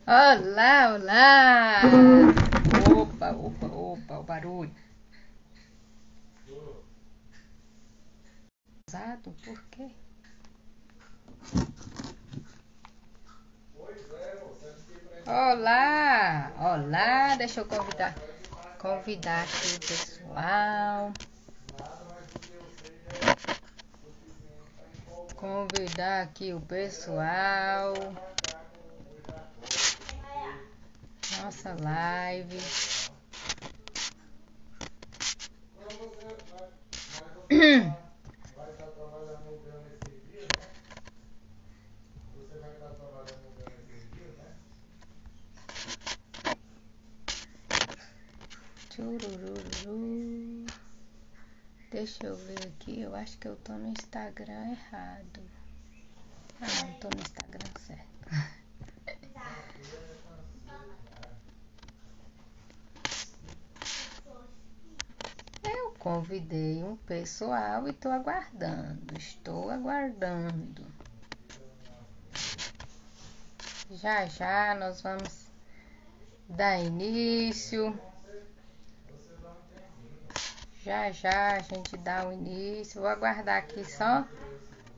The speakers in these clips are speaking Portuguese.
Olá, olá! Opa, opa, opa, o barulho. Usado? Por quê? Olá! Olá, deixa eu convidar aqui o pessoal. Convidar aqui o pessoal. Nossa live. Tchurururu. Deixa eu ver aqui, eu acho que eu tô no Instagram errado. Ah, não, tô no Instagram certo. Eu convidei um pessoal e estou aguardando. Estou aguardando. Já já nós vamos dar início. Já já a gente dá o início. Vou aguardar aqui só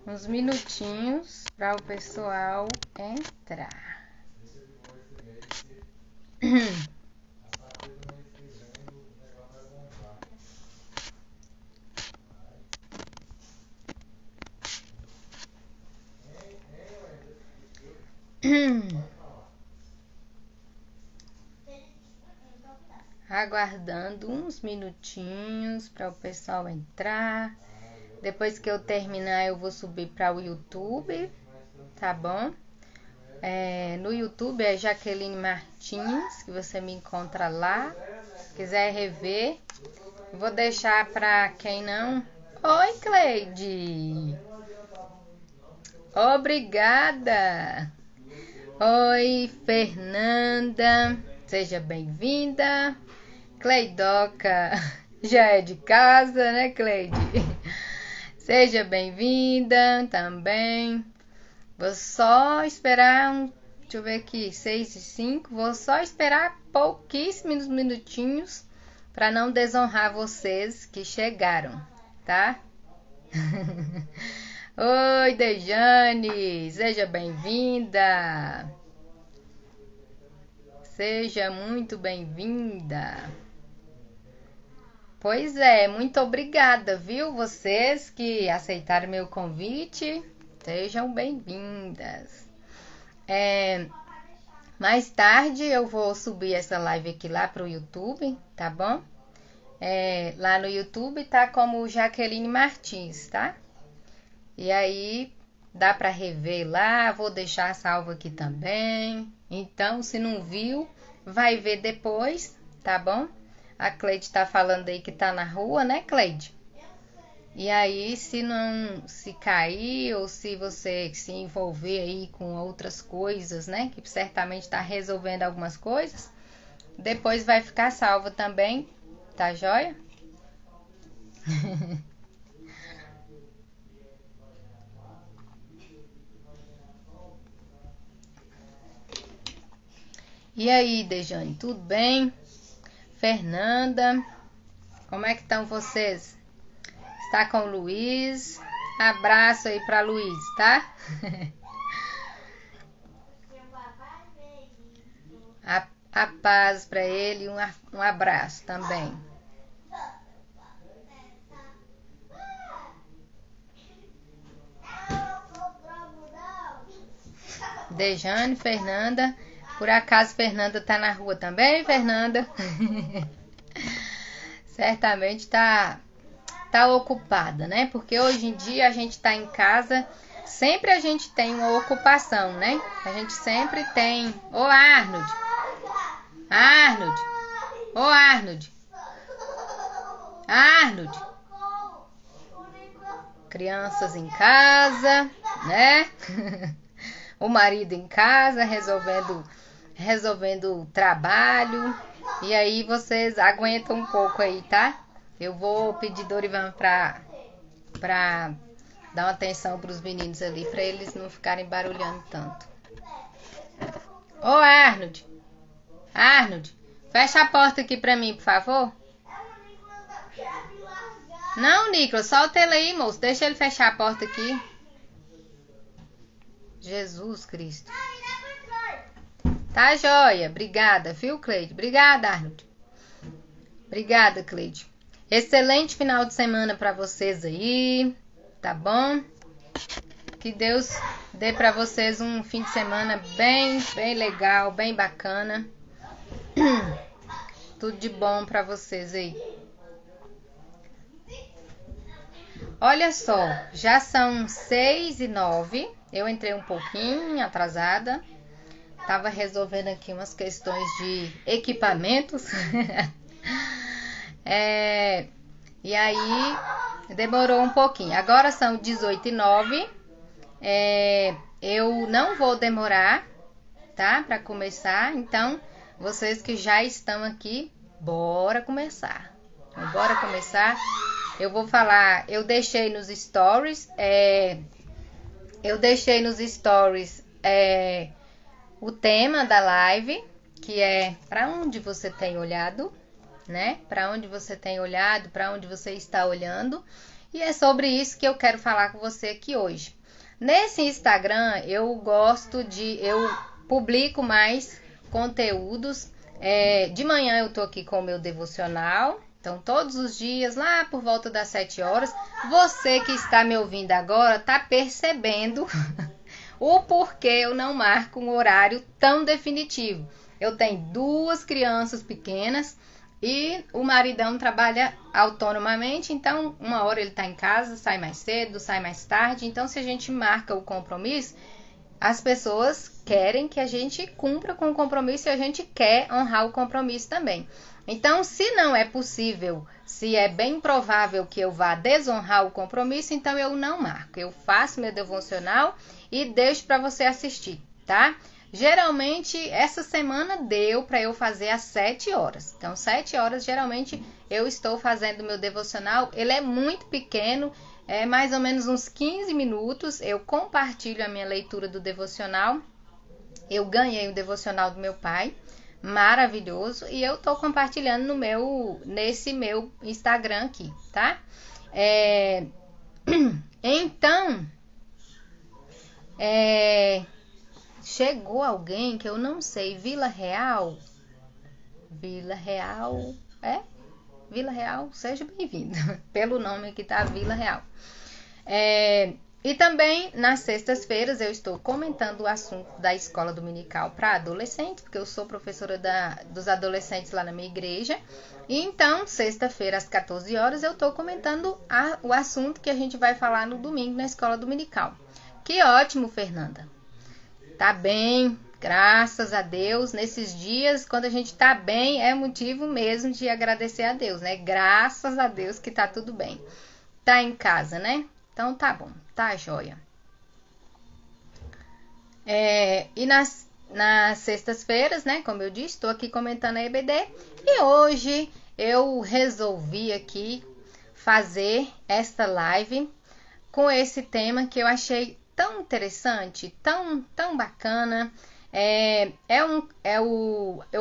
uns minutinhos para o pessoal entrar. Aguardando uns minutinhos para o pessoal entrar. Depois que eu terminar, eu vou subir para o YouTube, tá bom? No YouTube é Jaqueline Martins, que você me encontra lá. Se quiser rever, vou deixar para quem não. Oi, Cleide! Obrigada! Oi, Fernanda! Seja bem-vinda! Cleidoca já é de casa, né, Cleide? Seja bem-vinda também. Vou só esperar deixa eu ver aqui, 6:05. Vou só esperar pouquíssimos minutinhos para não desonrar vocês que chegaram, tá? Oi, Dejane, seja bem-vinda. Seja muito bem-vinda. Pois é, muito obrigada, viu? Vocês que aceitaram meu convite, sejam bem-vindas. Mais tarde eu vou subir essa live aqui lá pro YouTube, tá bom? Lá no YouTube tá como Jaqueline Martins, tá? E aí dá para rever lá, vou deixar salvo aqui também. Então, se não viu, vai ver depois, tá bom? A Cleide tá falando aí que tá na rua, né, Cleide? E aí, se cair ou se você se envolver aí com outras coisas, né, que certamente tá resolvendo algumas coisas, depois vai ficar salvo também, tá joia? E aí, Dejane, tudo bem? Fernanda, como é que estão vocês? Está com o Luiz? Abraço aí para Luiz, tá? A paz para ele, um abraço também. Dejane, Fernanda. Por acaso Fernanda tá na rua também, Fernanda? Certamente tá ocupada, né? Porque hoje em dia a gente tá em casa, sempre a gente tem uma ocupação, né? A gente sempre tem. Ô Arnold! Arnold! Ô Arnold! Arnold! Crianças em casa, né? O marido em casa resolvendo o trabalho. E aí vocês aguentam um pouco aí, tá? Eu vou pedir Dorivan pra dar uma atenção pros meninos ali, pra eles não ficarem barulhando tanto. Ô, Arnold. Arnold, fecha a porta aqui pra mim, por favor. Não, Nicolas, solta ele aí, moço. Deixa ele fechar a porta aqui. Jesus Cristo. Tá, joia. Obrigada, viu, Cleide? Obrigada, Arnold. Obrigada, Cleide. Excelente final de semana pra vocês aí, tá bom? Que Deus dê pra vocês um fim de semana bem legal, bem bacana. Tudo de bom pra vocês aí. Olha só, já são 6h09. Eu entrei um pouquinho atrasada. Tava resolvendo aqui umas questões de equipamentos. E aí demorou um pouquinho. Agora são 18h09. Eu não vou demorar, tá? Pra começar. Então, vocês que já estão aqui, bora começar. Bora começar. Eu vou falar, eu deixei nos stories, o tema da live, que é para onde você tem olhado, né? Para onde você tem olhado, para onde você está olhando. E é sobre isso que eu quero falar com você aqui hoje. Nesse Instagram, eu publico mais conteúdos. De manhã eu tô aqui com o meu devocional. Então, todos os dias, lá por volta das 7 horas, você que está me ouvindo agora, tá percebendo o porquê eu não marco um horário tão definitivo. Eu tenho 2 crianças pequenas e o maridão trabalha autonomamente, então uma hora ele tá em casa, sai mais cedo, sai mais tarde. Então, se a gente marca o compromisso, as pessoas querem que a gente cumpra com o compromisso e a gente quer honrar o compromisso também. Então, se não é possível, se é bem provável que eu vá desonrar o compromisso, então eu não marco. Eu faço meu devocional e deixo para você assistir, tá? Geralmente, essa semana deu para eu fazer às 7 horas. Então, 7 horas, geralmente, eu estou fazendo meu devocional. Ele é muito pequeno, é mais ou menos uns 15 minutos. Eu compartilho a minha leitura do devocional. Eu ganhei o devocional do meu pai. Maravilhoso, e eu tô compartilhando nesse meu Instagram aqui, tá? Então, chegou alguém que eu não sei, Vila Real, seja bem-vindo, pelo nome que tá Vila Real. E também, nas sextas-feiras, eu estou comentando o assunto da escola dominical para adolescentes, porque eu sou professora dos adolescentes lá na minha igreja. E então, sexta-feira, às 14 horas, eu estou comentando o assunto que a gente vai falar no domingo na escola dominical. Que ótimo, Fernanda! Tá bem, graças a Deus. Nesses dias, quando a gente tá bem, é motivo mesmo de agradecer a Deus, né? Graças a Deus que tá tudo bem. Tá em casa, né? Então tá bom, tá joia. E nas sextas-feiras, né, como eu disse, estou aqui comentando a EBD. E hoje eu resolvi aqui fazer esta live com esse tema que eu achei tão interessante, tão bacana.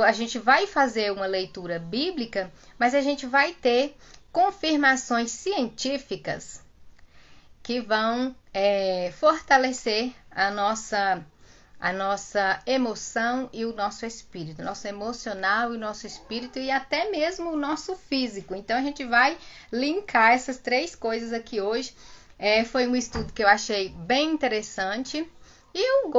A gente vai fazer uma leitura bíblica, mas a gente vai ter confirmações científicas que vão fortalecer a nossa emoção e o nosso espírito, nosso emocional e o nosso espírito e até mesmo o nosso físico. Então a gente vai linkar essas 3 coisas aqui hoje. Foi um estudo que eu achei bem interessante e eu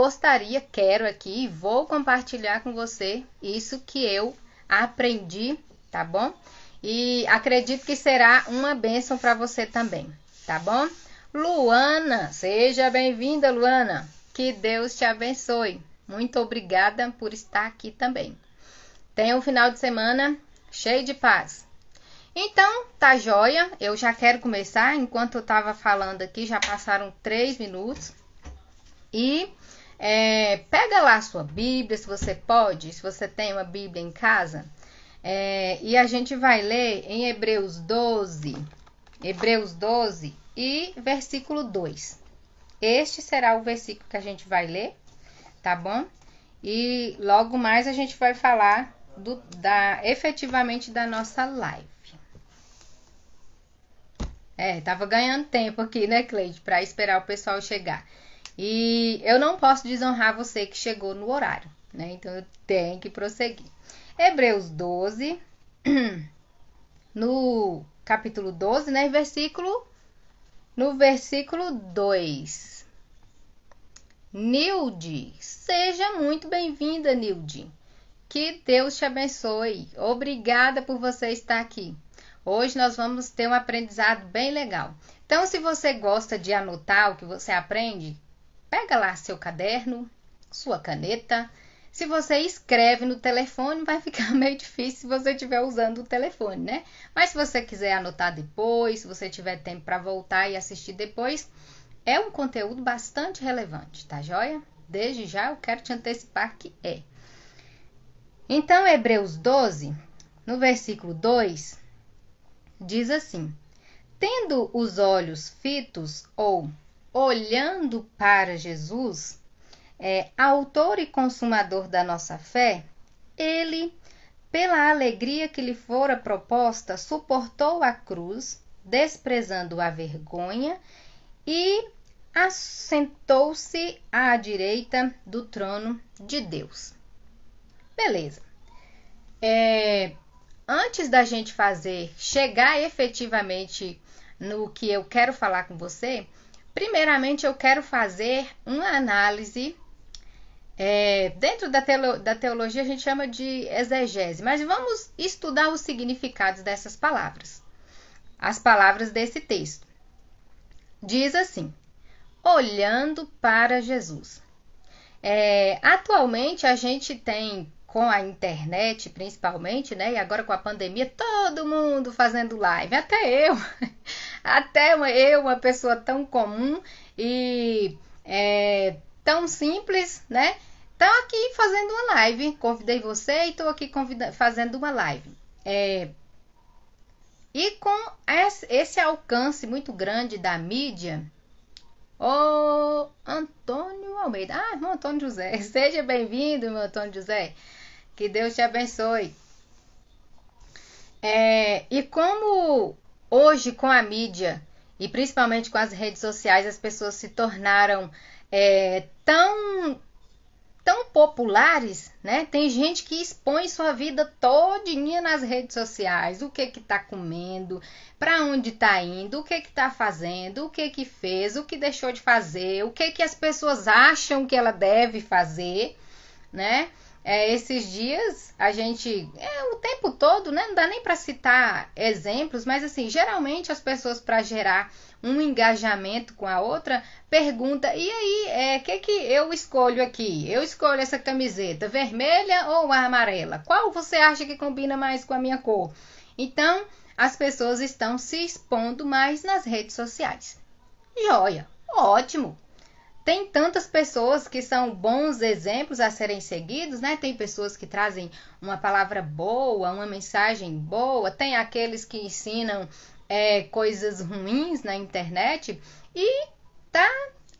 quero aqui e vou compartilhar com você isso que eu aprendi, tá bom? E acredito que será uma bênção para você também, tá bom? Luana, seja bem-vinda, Luana. Que Deus te abençoe. Muito obrigada por estar aqui também. Tenha um final de semana cheio de paz. Então, tá joia. Eu já quero começar. Enquanto eu tava falando aqui, já passaram 3 minutos. E pega lá a sua Bíblia, se você pode, se você tem uma Bíblia em casa. E a gente vai ler em Hebreus 12. Hebreus 12 e versículo 2. Este será o versículo que a gente vai ler, tá bom? E logo mais a gente vai falar efetivamente da nossa live. Tava ganhando tempo aqui, né, Cleide, para esperar o pessoal chegar. E eu não posso desonrar você que chegou no horário, né? Então eu tenho que prosseguir. Hebreus 12, no capítulo 12, né, no versículo 2. Nilde, seja muito bem-vinda, Nilde. Que Deus te abençoe. Obrigada por você estar aqui. Hoje nós vamos ter um aprendizado bem legal. Então, se você gosta de anotar o que você aprende, pega lá seu caderno, sua caneta. Se você escreve no telefone, vai ficar meio difícil se você estiver usando o telefone, né? Mas se você quiser anotar depois, se você tiver tempo para voltar e assistir depois, é um conteúdo bastante relevante, tá joia? Desde já eu quero te antecipar que é. Então, Hebreus 12, no versículo 2, diz assim: tendo os olhos fitos ou olhando para Jesus, autor e consumador da nossa fé, ele, pela alegria que lhe fora proposta, suportou a cruz, desprezando a vergonha, e assentou-se à direita do trono de Deus. Beleza. Antes da gente chegar efetivamente no que eu quero falar com você, primeiramente eu quero fazer uma análise. Dentro da teologia a gente chama de exegese, mas vamos estudar os significados dessas palavras. As palavras desse texto. Diz assim: olhando para Jesus. Atualmente a gente tem, com a internet principalmente, né? E agora com a pandemia, todo mundo fazendo live. Até eu, uma pessoa tão comum e tão simples, né? Estou aqui fazendo uma live. Convidei você e estou aqui fazendo uma live. E com esse alcance muito grande da mídia, Antônio Almeida. Irmão Antônio José. Seja bem-vindo, irmão Antônio José. Que Deus te abençoe. E como hoje com a mídia e principalmente com as redes sociais as pessoas se tornaram tão populares, né? Tem gente que expõe sua vida todinha nas redes sociais. O que tá comendo, para onde tá indo, o que tá fazendo, o que fez, o que deixou de fazer, o que as pessoas acham que ela deve fazer, né? Esses dias a gente, o tempo todo, né? Não dá nem para citar exemplos, mas assim, geralmente as pessoas, para gerar um engajamento com a outra, pergunta: e aí, que eu escolho aqui? Eu escolho essa camiseta vermelha ou amarela? Qual você acha que combina mais com a minha cor? Então, as pessoas estão se expondo mais nas redes sociais. Joia, ótimo! Tem tantas pessoas que são bons exemplos a serem seguidos, né? Tem pessoas que trazem uma palavra boa, uma mensagem boa. Tem aqueles que ensinam coisas ruins na internet. E tá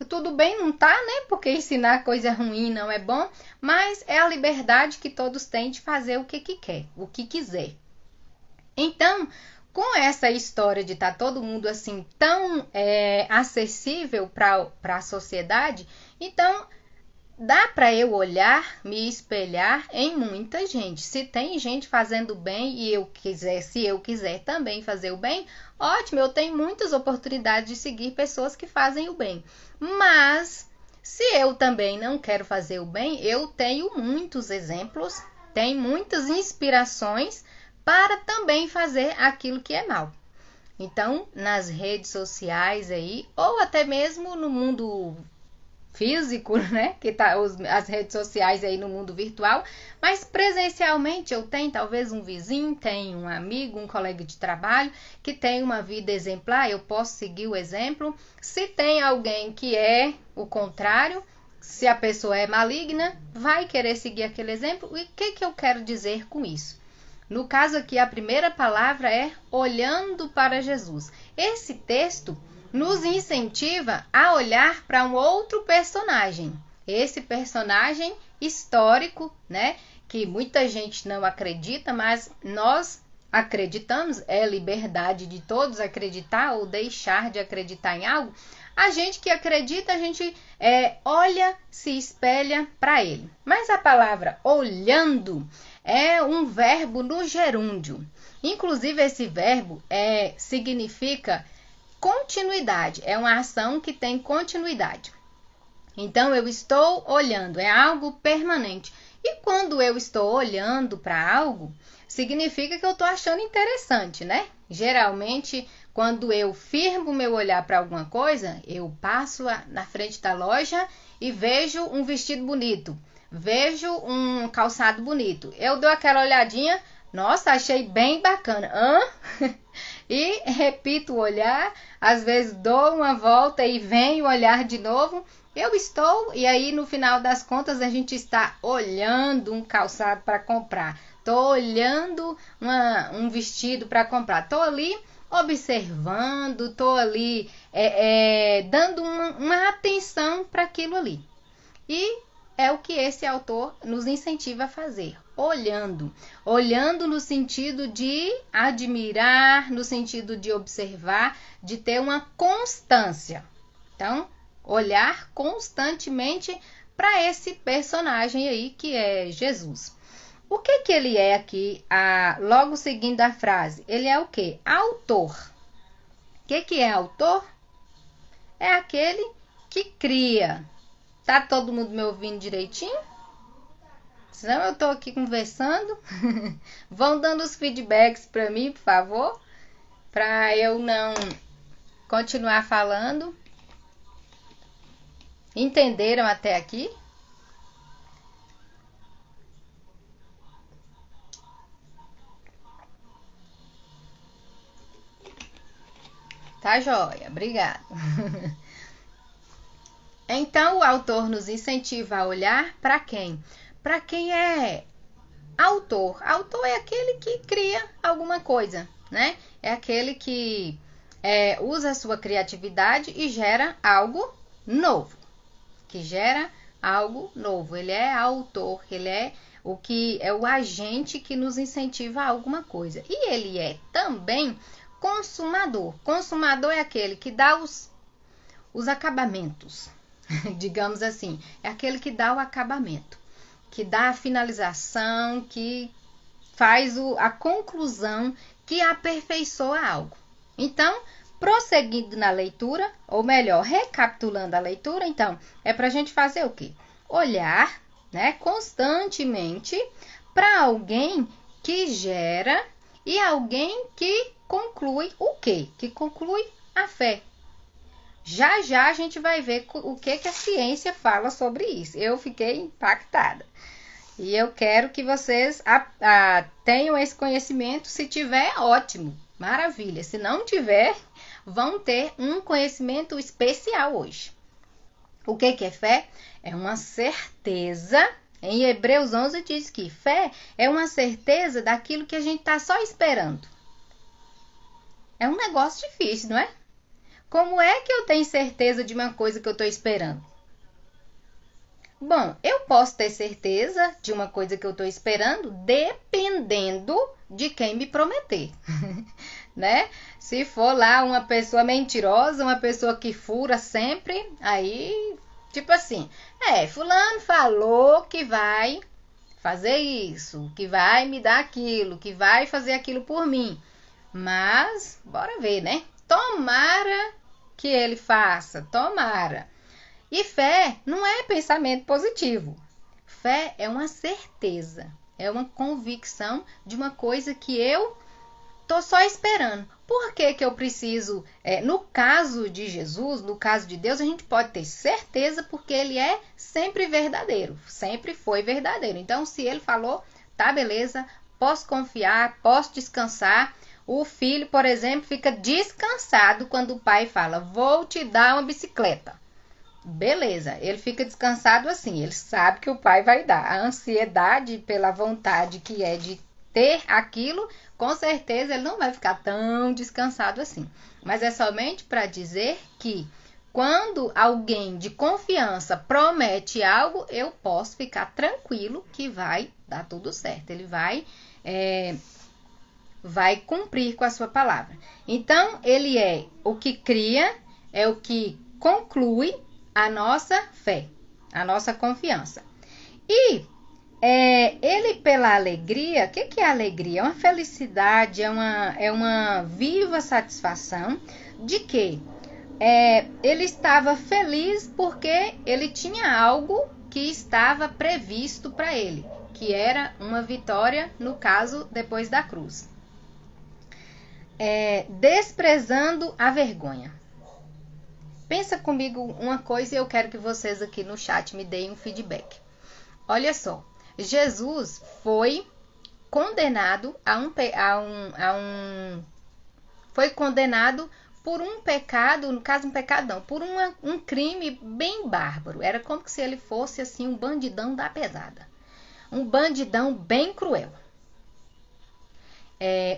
tudo bem, não tá, né? Porque ensinar coisa ruim não é bom. Mas é a liberdade que todos têm de fazer o que quer, o que quiser. Então, com essa história de estar todo mundo assim tão acessível para a sociedade, então dá para eu olhar, me espelhar em muita gente. Se tem gente fazendo bem e se eu quiser também fazer o bem, ótimo, eu tenho muitas oportunidades de seguir pessoas que fazem o bem. Mas se eu também não quero fazer o bem, eu tenho muitos exemplos, tenho muitas inspirações para também fazer aquilo que é mal. Então, nas redes sociais aí, ou até mesmo no mundo físico, né? Que tá as redes sociais aí no mundo virtual, mas presencialmente eu tenho talvez um vizinho, tenho um amigo, um colega de trabalho que tem uma vida exemplar, eu posso seguir o exemplo. Se tem alguém que é o contrário, se a pessoa é maligna, vai querer seguir aquele exemplo. E o que eu quero dizer com isso? No caso aqui, a primeira palavra é olhando para Jesus. Esse texto nos incentiva a olhar para um outro personagem. esse personagem histórico, né? Que muita gente não acredita, mas nós acreditamos, é liberdade de todos acreditar ou deixar de acreditar em algo. A gente que acredita, a gente olha, se espelha para ele. Mas a palavra olhando é um verbo no gerúndio. Inclusive, esse verbo significa continuidade. É uma ação que tem continuidade. Então, eu estou olhando, é algo permanente. E quando eu estou olhando para algo, significa que eu estou achando interessante, né? Geralmente, quando eu firmo meu olhar para alguma coisa, eu passo na frente da loja e vejo um vestido bonito, vejo um calçado bonito. Eu dou aquela olhadinha, nossa, achei bem bacana. E repito o olhar, às vezes dou uma volta e venho olhar de novo. Eu estou, e aí no final das contas a gente está olhando um calçado para comprar. Estou olhando um vestido para comprar. Estou ali observando, estou ali dando uma atenção para aquilo ali. E é o que esse autor nos incentiva a fazer. Olhando. Olhando no sentido de admirar, no sentido de observar, de ter uma constância. Então, olhar constantemente para esse personagem aí que é Jesus. O que ele é aqui, logo seguindo a frase? Ele é o quê? Autor. O que é autor? É aquele que cria. Tá todo mundo me ouvindo direitinho? Senão eu tô aqui conversando. Vão dando os feedbacks para mim, por favor, para eu não continuar falando. Entenderam até aqui? Tá joia, obrigada. Então, o autor nos incentiva a olhar para quem? Para quem é autor. Autor é aquele que cria alguma coisa, né? É aquele que usa a sua criatividade e gera algo novo. Que gera algo novo. Ele é autor, ele é o agente que nos incentiva a alguma coisa. E ele é também consumador. Consumador é aquele que dá os acabamentos, digamos assim. É aquele que dá o acabamento, que dá a finalização, que faz a conclusão, que aperfeiçoa algo. Então, prosseguindo na leitura, ou melhor, recapitulando a leitura, então, é para a gente fazer o quê? Olhar, né, constantemente para alguém que gera e alguém que conclui o quê? Que conclui a fé. Já já a gente vai ver o que a ciência fala sobre isso. Eu fiquei impactada. E eu quero que vocês tenham esse conhecimento. Se tiver, ótimo, maravilha. Se não tiver, vão ter um conhecimento especial hoje. O que é fé? É uma certeza. Em Hebreus 11 diz que fé é uma certeza daquilo que a gente está só esperando. É um negócio difícil, não é? Como é que eu tenho certeza de uma coisa que eu estou esperando? Bom, eu posso ter certeza de uma coisa que eu estou esperando dependendo de quem me prometer, né? Se for lá uma pessoa mentirosa, uma pessoa que fura sempre, aí, tipo assim, fulano falou que vai fazer isso, que vai me dar aquilo, que vai fazer aquilo por mim. Mas, bora ver, né? Tomara que ele faça, tomara. E fé não é pensamento positivo. Fé é uma certeza, é uma convicção de uma coisa que eu tô só esperando. Por que eu preciso? No caso de Jesus, no caso de Deus, a gente pode ter certeza porque ele é sempre verdadeiro, sempre foi verdadeiro. Então, se ele falou, tá beleza, posso confiar, posso descansar. O filho, por exemplo, fica descansado quando o pai fala, vou te dar uma bicicleta. Beleza, ele fica descansado assim, ele sabe que o pai vai dar. A ansiedade pela vontade que é de ter aquilo, com certeza ele não vai ficar tão descansado assim. Mas é somente para dizer que quando alguém de confiança promete algo, eu posso ficar tranquilo que vai dar tudo certo. Ele vai cumprir com a sua palavra. Então, ele é o que cria, é o que conclui a nossa fé, a nossa confiança. E ele pela alegria, o que é alegria? É uma felicidade, é uma viva satisfação de que ele estava feliz porque ele tinha algo que estava previsto para ele, que era uma vitória, no caso, depois da cruz. Desprezando a vergonha. Pensa comigo uma coisa e eu quero que vocês aqui no chat me deem um feedback. Olha só, Jesus foi condenado foi condenado por um pecado, no caso um pecado não, por um crime bem bárbaro. Era como se ele fosse assim um bandidão da pesada, um bandidão bem cruel.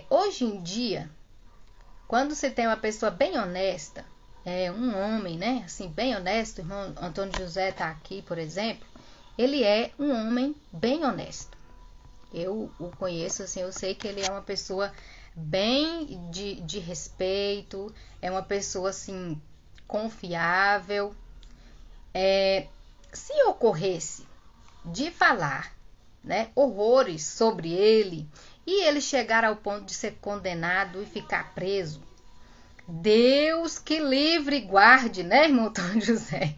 Hoje em dia, quando você tem uma pessoa bem honesta, um homem, né, assim, bem honesto, o irmão Antônio José está aqui, por exemplo, ele é um homem bem honesto. Eu o conheço, assim, eu sei que ele é uma pessoa bem de respeito, é uma pessoa, assim, confiável. Se ocorresse de falar, né, horrores sobre ele, e ele chegar ao ponto de ser condenado e ficar preso, Deus que livre e guarde, né, irmão Antônio José?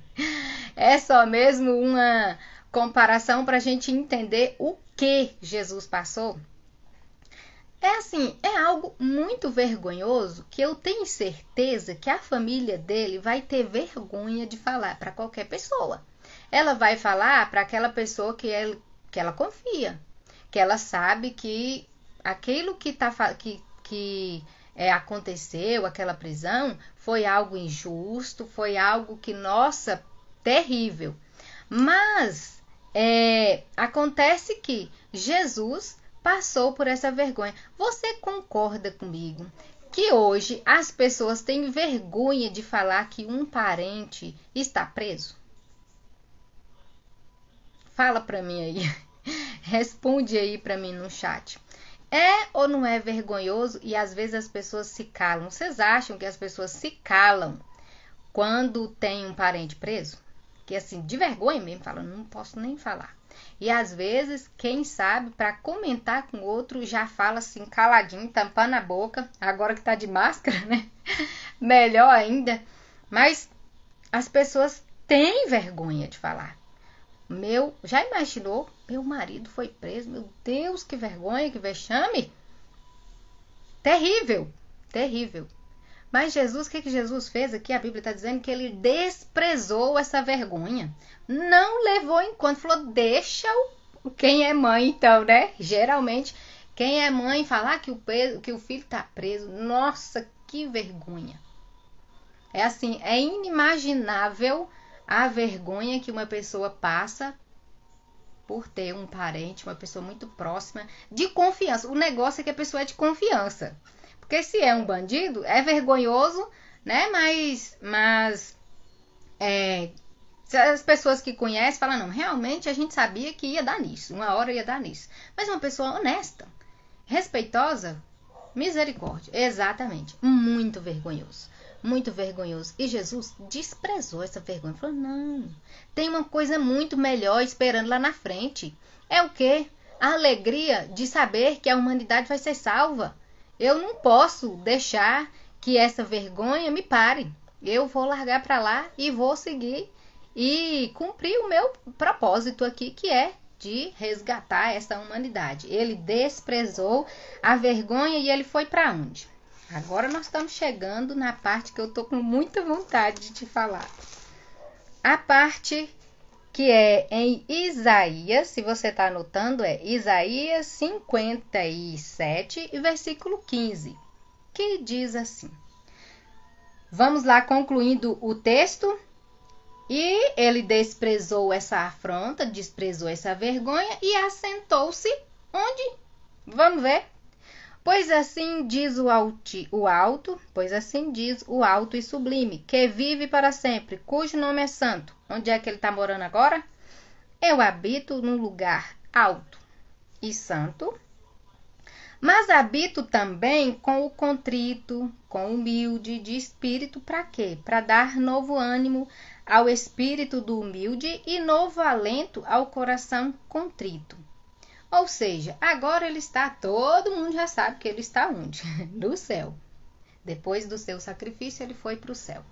É só mesmo uma comparação para a gente entender o que Jesus passou. É algo muito vergonhoso que eu tenho certeza que a família dele vai ter vergonha de falar para qualquer pessoa. Ela vai falar para aquela pessoa que ela confia, que ela sabe que aquilo que aconteceu, aquela prisão, foi algo injusto, foi algo que, nossa, terrível. Mas acontece que Jesus passou por essa vergonha. Você concorda comigo que hoje as pessoas têm vergonha de falar que um parente está preso? Fala para mim aí. Responde aí para mim no chat. É ou não é vergonhoso? E às vezes as pessoas se calam. Vocês acham que as pessoas se calam quando tem um parente preso? Que assim, de vergonha mesmo, falam, não posso nem falar. E às vezes, quem sabe, para comentar com o outro, já fala assim, caladinho, tampando a boca. Agora que tá de máscara, né? Melhor ainda. Mas as pessoas têm vergonha de falar. Já imaginou? Meu marido foi preso. Meu Deus, que vergonha, que vexame. Terrível, terrível. Mas Jesus, o que Jesus fez aqui? A Bíblia está dizendo que ele desprezou essa vergonha. Não levou em conta. Falou, deixa quem é mãe, então, né? Geralmente, quem é mãe falar que o filho está preso. Nossa, que vergonha. É assim, é inimaginável a vergonha que uma pessoa passa por ter um parente, uma pessoa muito próxima, de confiança. O negócio é que a pessoa é de confiança. Porque se é um bandido, é vergonhoso, né? Mas se as pessoas que conhecem falam, não, realmente a gente sabia que ia dar nisso, uma hora ia dar nisso. Mas uma pessoa honesta, respeitosa, misericórdia. Exatamente, muito vergonhoso. Muito vergonhoso. E Jesus desprezou essa vergonha. Falou, não, tem uma coisa muito melhor esperando lá na frente. É o quê? A alegria de saber que a humanidade vai ser salva. Eu não posso deixar que essa vergonha me pare. Eu vou largar para lá e vou seguir e cumprir o meu propósito aqui, que é de resgatar essa humanidade. Ele desprezou a vergonha e ele foi para onde? Agora nós estamos chegando na parte que eu tô com muita vontade de te falar. A parte que é em Isaías, se você está anotando, é Isaías 57, versículo 15, que diz assim. Vamos lá, concluindo o texto. E ele desprezou essa afronta, desprezou essa vergonha e assentou-se onde? Vamos ver. Pois assim diz pois assim diz o alto e sublime, que vive para sempre, cujo nome é santo. Onde é que ele está morando agora? Eu habito num lugar alto e santo, mas habito também com o contrito, com o humilde de espírito, para quê? Para dar novo ânimo ao espírito do humilde e novo alento ao coração contrito. Ou seja, agora ele está, todo mundo já sabe que ele está onde? No céu. Depois do seu sacrifício, ele foi para o céu.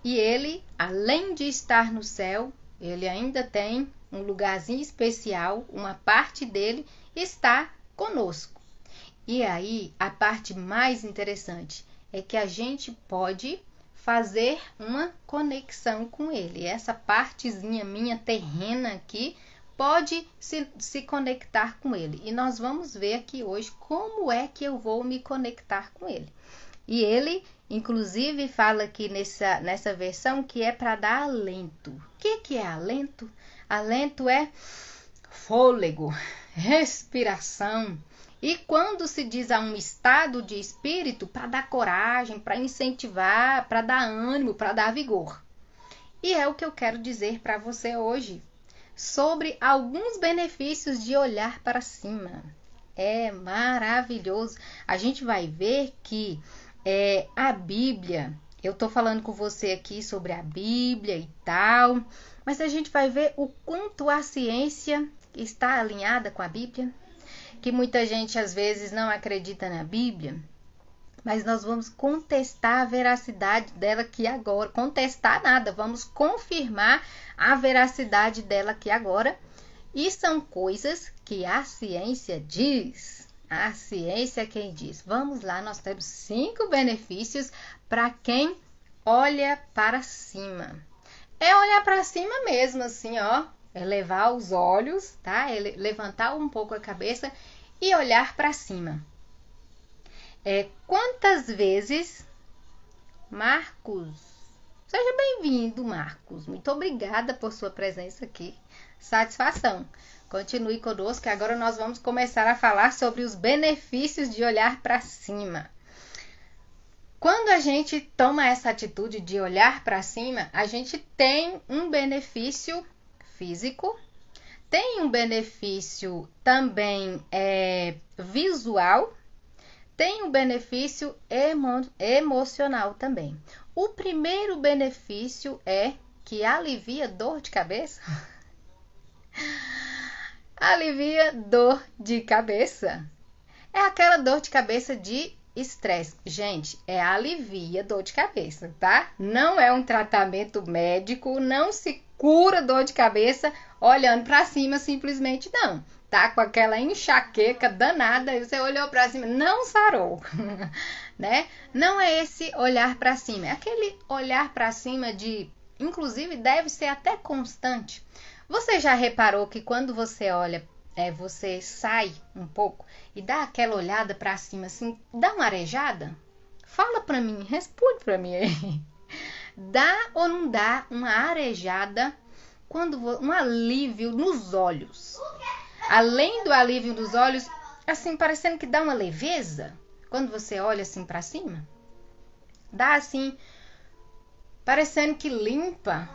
E ele, além de estar no céu, ele ainda tem um lugarzinho especial, uma parte dele está conosco. E aí, a parte mais interessante é que a gente pode fazer uma conexão com ele. Essa partezinha minha terrena aqui pode se conectar com ele. E nós vamos ver aqui hoje como é que eu vou me conectar com ele. E ele, inclusive, fala aqui nessa versão que é para dar alento. O que é alento? Alento é fôlego, respiração. E quando se diz a um estado de espírito, para dar coragem, para incentivar, para dar ânimo, para dar vigor. E é o que eu quero dizer para você hoje, sobre alguns benefícios de olhar para cima. É maravilhoso. A gente vai ver que a Bíblia, eu estou falando com você aqui sobre a Bíblia e tal, mas a gente vai ver o quanto a ciência está alinhada com a Bíblia, que muita gente às vezes não acredita na Bíblia, mas nós vamos contestar a veracidade dela aqui agora. Contestar nada, vamos confirmar a veracidade dela aqui agora. E são coisas que a ciência diz. A ciência é quem diz. Vamos lá, nós temos 5 benefícios para quem olha para cima. É olhar para cima mesmo, assim, ó. É levar os olhos, tá? É levantar um pouco a cabeça e olhar para cima. Quantas vezes, Marcos, seja bem-vindo, Marcos. Muito obrigada por sua presença aqui. Satisfação. Continue conosco, que agora nós vamos começar a falar sobre os benefícios de olhar para cima. Quando a gente toma essa atitude de olhar para cima, a gente tem um benefício físico, tem um benefício também visual, tem um benefício emocional também. O primeiro benefício é que alivia dor de cabeça. Alivia dor de cabeça. É aquela dor de cabeça de estresse. Gente, alivia dor de cabeça, tá? Não é um tratamento médico, não se cura dor de cabeça olhando para cima simplesmente, não. Tá com aquela enxaqueca danada e você olhou para cima, não sarou, né? Não é esse olhar para cima, é aquele olhar para cima inclusive deve ser até constante. Você já reparou que quando você olha, você sai um pouco e dá aquela olhada para cima assim, dá uma arejada? Fala para mim, responde para mim aí. Dá ou não dá uma arejada, um alívio nos olhos? Além do alívio dos olhos, assim, parecendo que dá uma leveza quando você olha assim para cima. Dá assim, parecendo que limpa,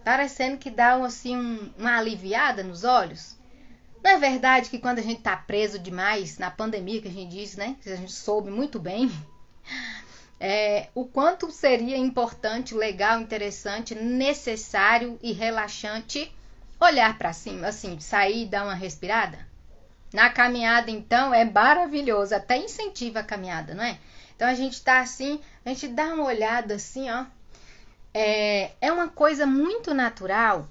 parecendo que dá assim uma aliviada nos olhos. Não é verdade que quando a gente tá preso demais, na pandemia que a gente disse, né? Que a gente soube muito bem, o quanto seria importante, legal, interessante, necessário e relaxante olhar para cima, assim, sair e dar uma respirada. Na caminhada, então, é maravilhoso, até incentiva a caminhada, não é? Então, a gente tá assim, a gente dá uma olhada assim, ó. É uma coisa muito natural,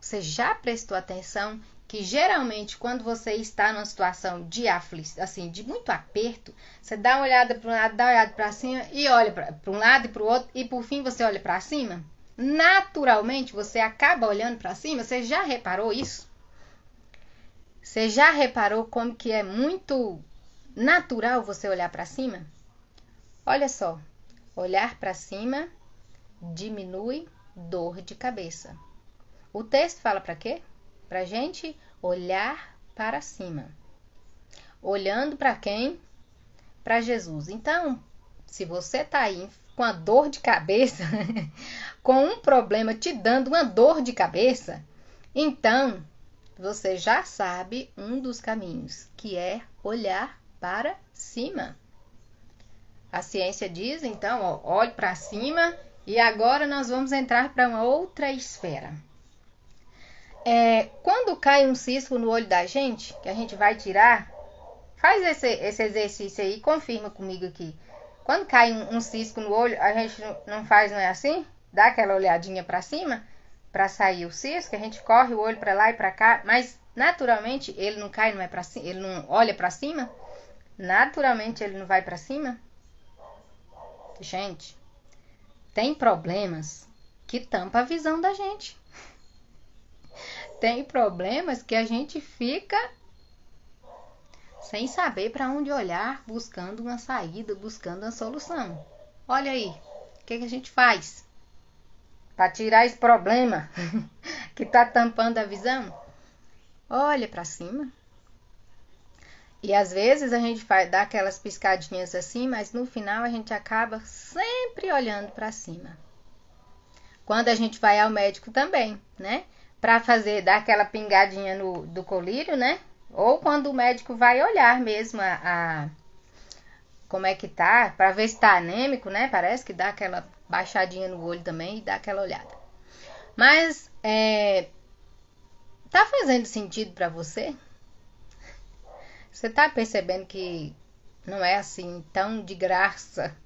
você já prestou atenção, que geralmente quando você está numa situação de aflição, assim, de muito aperto, você dá uma olhada para um lado, dá uma olhada para cima e olha para um lado e para o outro e por fim você olha para cima? Naturalmente você acaba olhando para cima. Você já reparou isso? Você já reparou como que é muito natural você olhar para cima? Olha só, olhar para cima diminui dor de cabeça. O texto fala para quê? Para gente olhar para cima. Olhando para quem? para Jesus. Então, se você está aí com a dor de cabeça, com um problema te dando uma dor de cabeça, então você já sabe um dos caminhos, que é olhar para cima. A ciência diz, então, ó, olhe para cima e agora nós vamos entrar para uma outra esfera. Quando cai um cisco no olho da gente, que a gente vai tirar, faz esse exercício aí, confirma comigo aqui. Quando cai um cisco no olho, a gente não faz, não é assim? Dá aquela olhadinha para cima para sair o cisco, a gente corre o olho para lá e para cá, mas naturalmente ele não cai, não é para cima, ele não olha para cima? Naturalmente ele não vai para cima? Gente, tem problemas que tampam a visão da gente. Tem problemas que a gente fica sem saber para onde olhar, buscando uma saída, buscando uma solução. Olha aí, o que a gente faz para tirar esse problema que está tampando a visão? Olha para cima. E às vezes a gente dá aquelas piscadinhas assim, mas no final a gente acaba sempre olhando para cima. Quando a gente vai ao médico também, né? Para dar aquela pingadinha do colírio, né? Ou quando o médico vai olhar mesmo como é que tá, para ver se tá anêmico, né? Parece que dá aquela baixadinha no olho também e dá aquela olhada. Mas, tá fazendo sentido para você? Você tá percebendo que não é assim tão de graça,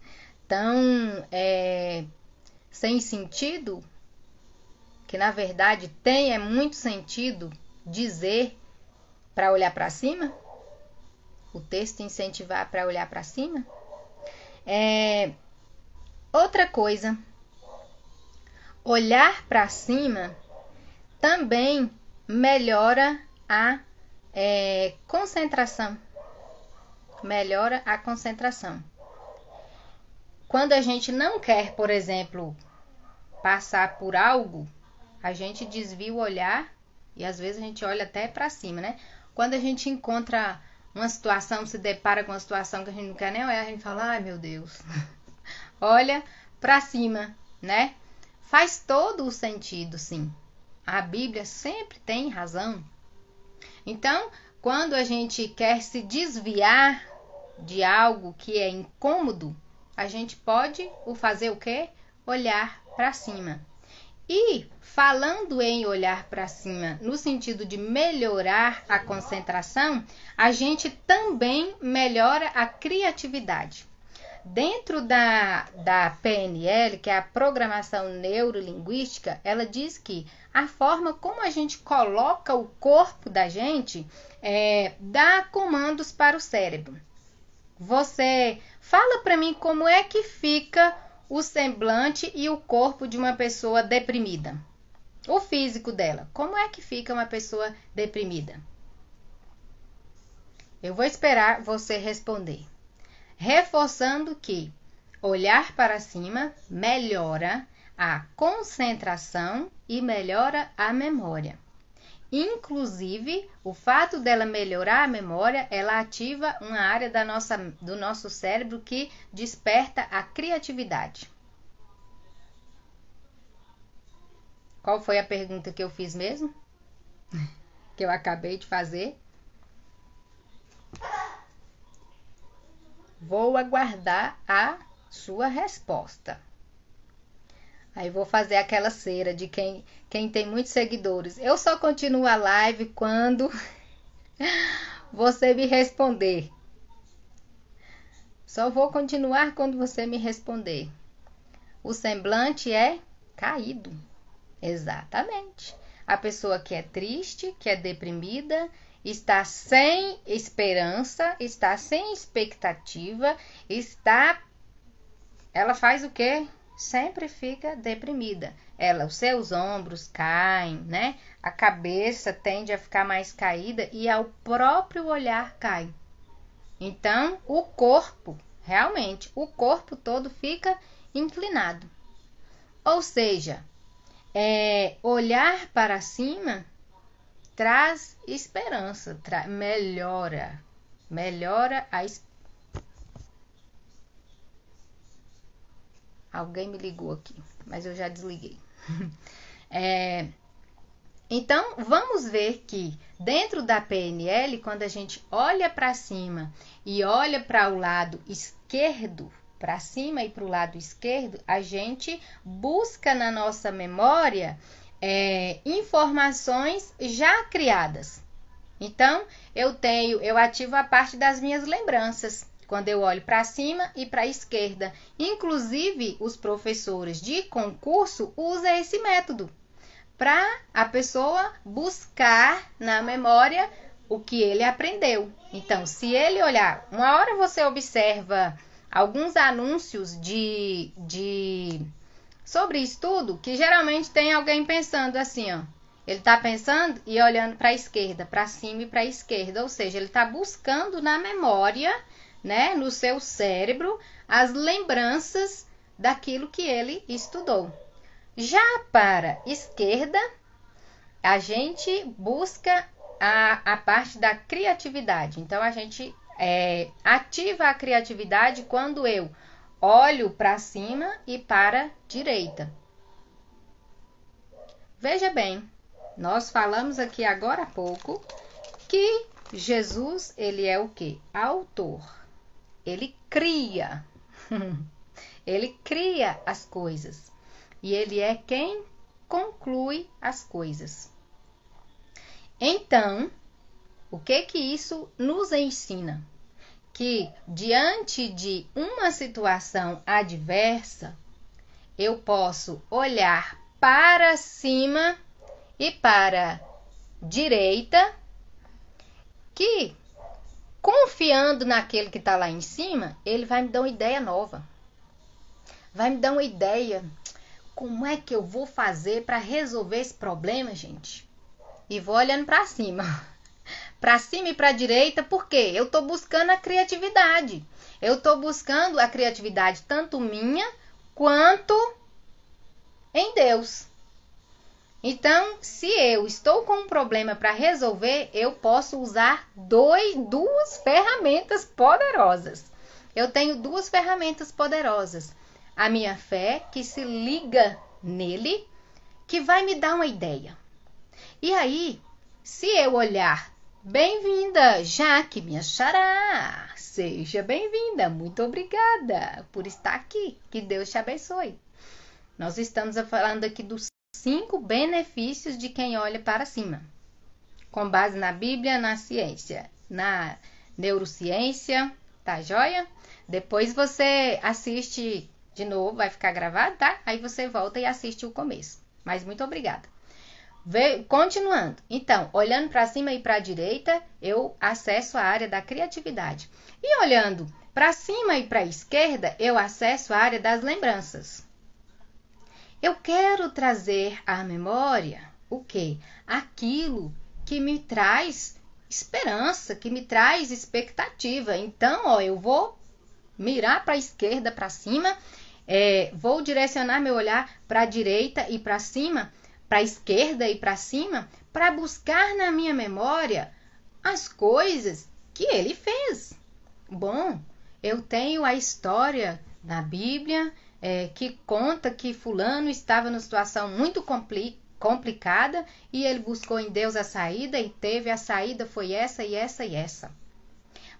tão sem sentido? Que na verdade tem muito sentido dizer para olhar para cima? O texto incentivar para olhar para cima? Outra coisa, olhar para cima também melhora a concentração. Melhora a concentração. Quando a gente não quer, por exemplo, passar por algo, a gente desvia o olhar e às vezes a gente olha até para cima, né? Quando a gente encontra uma situação, se depara com uma situação que a gente não quer nem olhar, a gente fala, ai meu Deus, olha para cima, né? Faz todo o sentido, sim. A Bíblia sempre tem razão. Então, quando a gente quer se desviar de algo que é incômodo, a gente pode fazer o quê? Olhar para cima. E falando em olhar para cima no sentido de melhorar a concentração, a gente também melhora a criatividade. Dentro da PNL, que é a Programação Neurolinguística, ela diz que a forma como a gente coloca o corpo da gente dá comandos para o cérebro. Você fala para mim como é que fica o semblante e o corpo de uma pessoa deprimida. O físico dela. Como é que fica uma pessoa deprimida? Eu vou esperar você responder. Reforçando que olhar para cima melhora a concentração e melhora a memória. Inclusive, o fato dela melhorar a memória, ela ativa uma área do nosso cérebro que desperta a criatividade. Qual foi a pergunta que eu fiz mesmo? Que eu acabei de fazer? Vou aguardar a sua resposta. Aí vou fazer aquela cera de quem tem muitos seguidores. Eu só continuo a live quando você me responder. Só vou continuar quando você me responder. O semblante é caído. Exatamente. A pessoa que é triste, que é deprimida, está sem esperança, está sem expectativa, ela faz o quê? Sempre fica deprimida. Os seus ombros caem, né? A cabeça tende a ficar mais caída e o próprio olhar cai. Então, o corpo todo fica inclinado. Ou seja, olhar para cima traz esperança, melhora a esperança. Alguém me ligou aqui, mas eu já desliguei. Então, vamos ver que dentro da PNL, quando a gente olha para cima e olha para o lado esquerdo, para cima e para o lado esquerdo, a gente busca na nossa memória informações já criadas. Então, eu ativo a parte das minhas lembranças, quando eu olho para cima e para a esquerda. Inclusive, os professores de concurso usam esse método para a pessoa buscar na memória o que ele aprendeu. Então, se ele olhar, uma hora você observa alguns anúncios sobre estudo, que geralmente tem alguém pensando assim, ó. Ele está pensando e olhando para a esquerda, para cima e para a esquerda. Ou seja, ele está buscando na memória, né, no seu cérebro, as lembranças daquilo que ele estudou. Já para a esquerda, a gente busca a parte da criatividade. Então, a gente ativa a criatividade quando eu olho para cima e para a direita. Veja bem, nós falamos aqui agora há pouco que Jesus, ele é o quê? Autor. Ele cria. Ele cria as coisas. E ele é quem conclui as coisas. Então, o que isso nos ensina? Que diante de uma situação adversa, eu posso olhar para cima e para a direita, que confiando naquele que está lá em cima, ele vai me dar uma ideia nova. Vai me dar uma ideia. Como é que eu vou fazer para resolver esse problema, gente? E vou olhando para cima. Para cima e para a direita, porque eu estou buscando a criatividade. Eu estou buscando a criatividade tanto minha quanto em Deus. Então, se eu estou com um problema para resolver, eu posso usar duas ferramentas poderosas. Eu tenho duas ferramentas poderosas. A minha fé, que se liga nele, que vai me dar uma ideia. E aí, se eu olhar, bem-vinda, Jaque, minha xará, seja bem-vinda, muito obrigada por estar aqui, que Deus te abençoe. Nós estamos falando aqui dos 5 benefícios de quem olha para cima, com base na Bíblia, na ciência, na neurociência, tá joia? Depois você assiste de novo, vai ficar gravado, tá? Aí você volta e assiste o começo. Mas muito obrigada. Continuando. Então, olhando para cima e para a direita, eu acesso a área da criatividade. E olhando para cima e para a esquerda, eu acesso a área das lembranças. Eu quero trazer à memória o quê? Aquilo que me traz esperança, que me traz expectativa. Então, ó, eu vou mirar para a esquerda, para cima, vou direcionar meu olhar para a direita e para cima, para a esquerda e para cima, para buscar na minha memória as coisas que ele fez. Bom, eu tenho a história na Bíblia que conta que fulano estava numa situação muito complicada e ele buscou em Deus a saída e teve a saída, foi essa e essa e essa.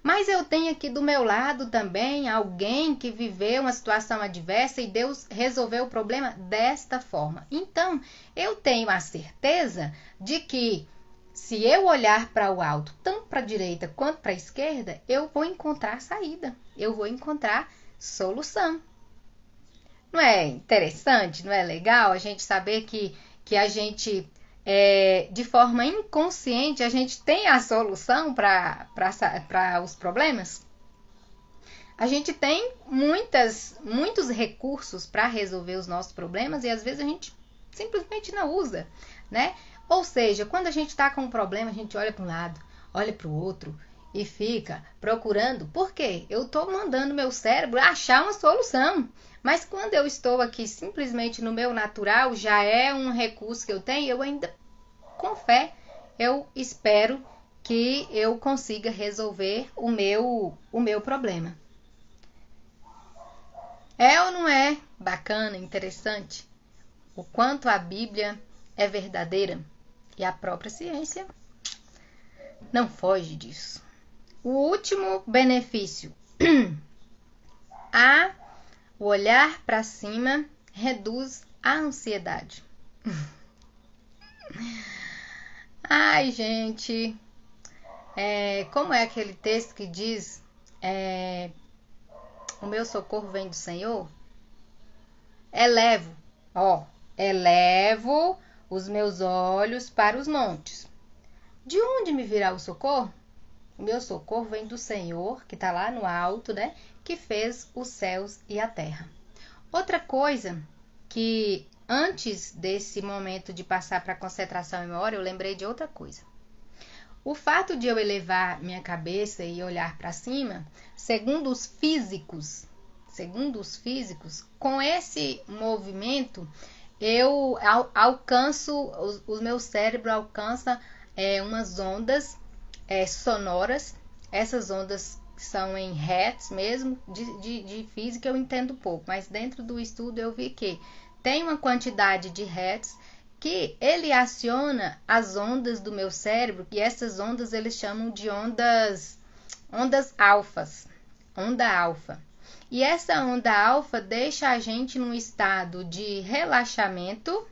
Mas eu tenho aqui do meu lado também alguém que viveu uma situação adversa e Deus resolveu o problema desta forma. Então, eu tenho a certeza de que se eu olhar para o alto, tanto para a direita quanto para a esquerda, eu vou encontrar saída, eu vou encontrar solução. Não é interessante, não é legal a gente saber que a gente... de forma inconsciente, a gente tem a solução para os problemas. A gente tem muitos recursos para resolver os nossos problemas e às vezes a gente simplesmente não usa, né? Ou seja, quando a gente está com um problema, a gente olha para um lado, olha para o outro e fica procurando. Por quê? Eu estou mandando meu cérebro achar uma solução. Mas quando eu estou aqui simplesmente no meu natural, já é um recurso que eu tenho, eu ainda, com fé, eu espero que eu consiga resolver o meu problema. É ou não é bacana, interessante? O quanto a Bíblia é verdadeira e a própria ciência não foge disso. O último benefício. O olhar para cima reduz a ansiedade. Ai, gente, como é aquele texto que diz, o meu socorro vem do Senhor? Elevo os meus olhos para os montes. De onde me virá o socorro? O meu socorro vem do Senhor, que está lá no alto, né? Que fez os céus e a terra. Outra coisa que antes desse momento de passar para a concentração e memória, eu lembrei de outra coisa. O fato de eu elevar minha cabeça e olhar para cima, segundo os físicos, com esse movimento, eu alcanço, o meu cérebro alcança umas ondas sonoras. Essas ondas são em hertz mesmo, de física eu entendo pouco, mas dentro do estudo eu vi que tem uma quantidade de hertz que ele aciona as ondas do meu cérebro, e essas ondas eles chamam de ondas alfas, onda alfa. E essa onda alfa deixa a gente num estado de relaxamento.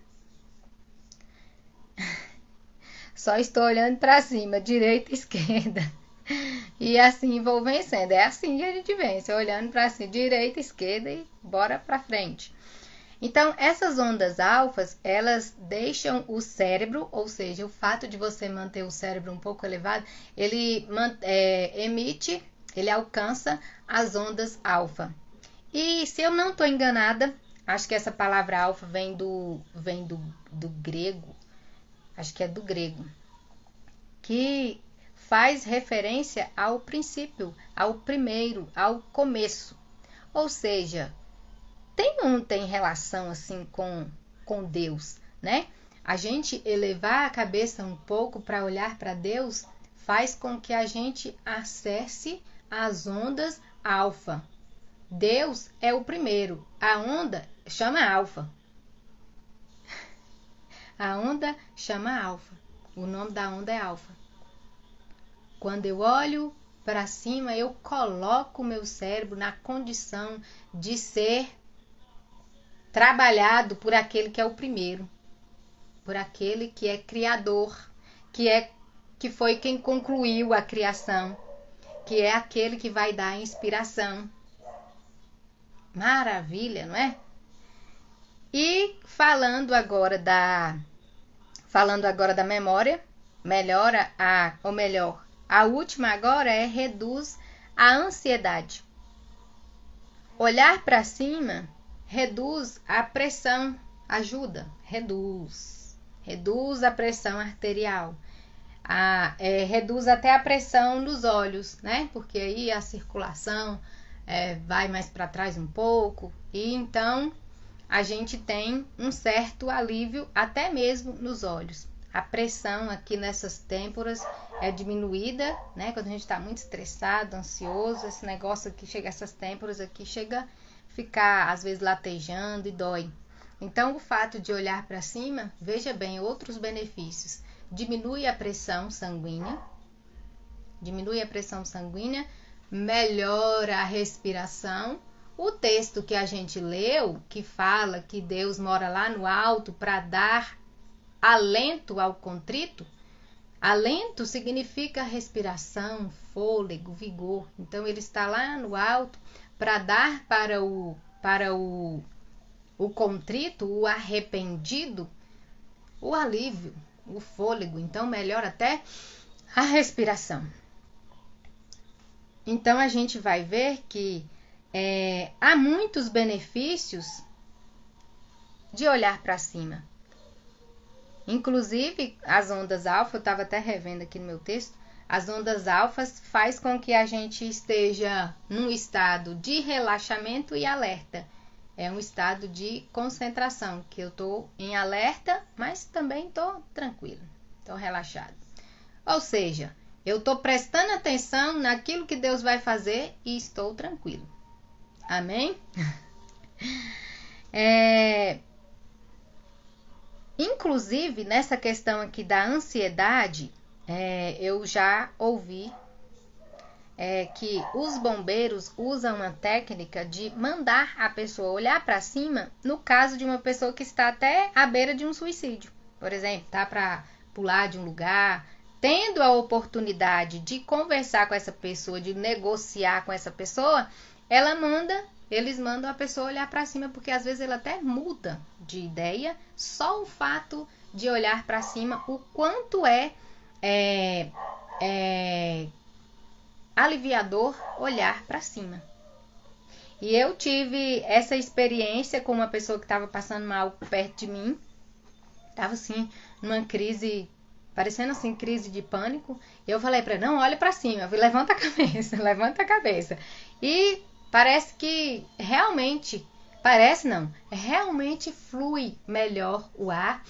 Só estou olhando para cima, direita e esquerda. E assim vou vencendo. É assim que a gente vence, olhando para cima, direita, esquerda e bora para frente. Então, essas ondas alfas, elas deixam o cérebro, ou seja, o fato de você manter o cérebro um pouco elevado, ele ele alcança as ondas alfa. E se eu não estou enganada, acho que essa palavra alfa vem do grego, acho que é do grego, que faz referência ao princípio, ao primeiro, ao começo. Ou seja, tem relação assim com Deus, né? A gente elevar a cabeça um pouco para olhar para Deus faz com que a gente acesse as ondas alfa. Deus é o primeiro. A onda chama alfa. A onda chama alfa. O nome da onda é alfa. Quando eu olho para cima, eu coloco o meu cérebro na condição de ser trabalhado por aquele que é o primeiro, por aquele que é criador, que foi quem concluiu a criação, que é aquele que vai dar a inspiração. Maravilha, não é? E falando agora da memória, a última agora é reduz a ansiedade. Olhar para cima reduz a pressão, reduz a pressão arterial, reduz até a pressão nos olhos, né? Porque aí a circulação vai mais para trás um pouco, e então a gente tem um certo alívio até mesmo nos olhos. A pressão aqui nessas têmporas é diminuída, né? Quando a gente está muito estressado, ansioso, esse negócio aqui chega, essas têmporas aqui chega a ficar às vezes latejando e dói. Então o fato de olhar para cima, veja bem, outros benefícios. Diminui a pressão sanguínea, melhora a respiração. O texto que a gente leu, que fala que Deus mora lá no alto para dar alento ao contrito, alento significa respiração, fôlego, vigor. Então ele está lá no alto para dar para o contrito, o arrependido, o alívio, o fôlego. Então melhora até a respiração. Então a gente vai ver que há muitos benefícios de olhar para cima. Inclusive, as ondas alfa, eu estava até revendo aqui no meu texto, as ondas alfas faz com que a gente esteja num estado de relaxamento e alerta. É um estado de concentração, que eu estou em alerta, mas também estou tranquila, estou relaxada. Ou seja, eu estou prestando atenção naquilo que Deus vai fazer e estou tranquilo. Amém? Inclusive, nessa questão aqui da ansiedade, eu já ouvi que os bombeiros usam uma técnica de mandar a pessoa olhar para cima no caso de uma pessoa que está até à beira de um suicídio. Por exemplo, tá para pular de um lugar, tendo a oportunidade de conversar com essa pessoa, de negociar com essa pessoa, eles mandam a pessoa olhar para cima, porque às vezes ela até muda de ideia, só o fato de olhar para cima, o quanto é aliviador olhar para cima. E eu tive essa experiência com uma pessoa que estava passando mal perto de mim, estava assim, numa crise, parecendo assim, crise de pânico. Eu falei para ela, não, olha para cima, eu falei, levanta a cabeça, levanta a cabeça. E parece que realmente flui melhor o ar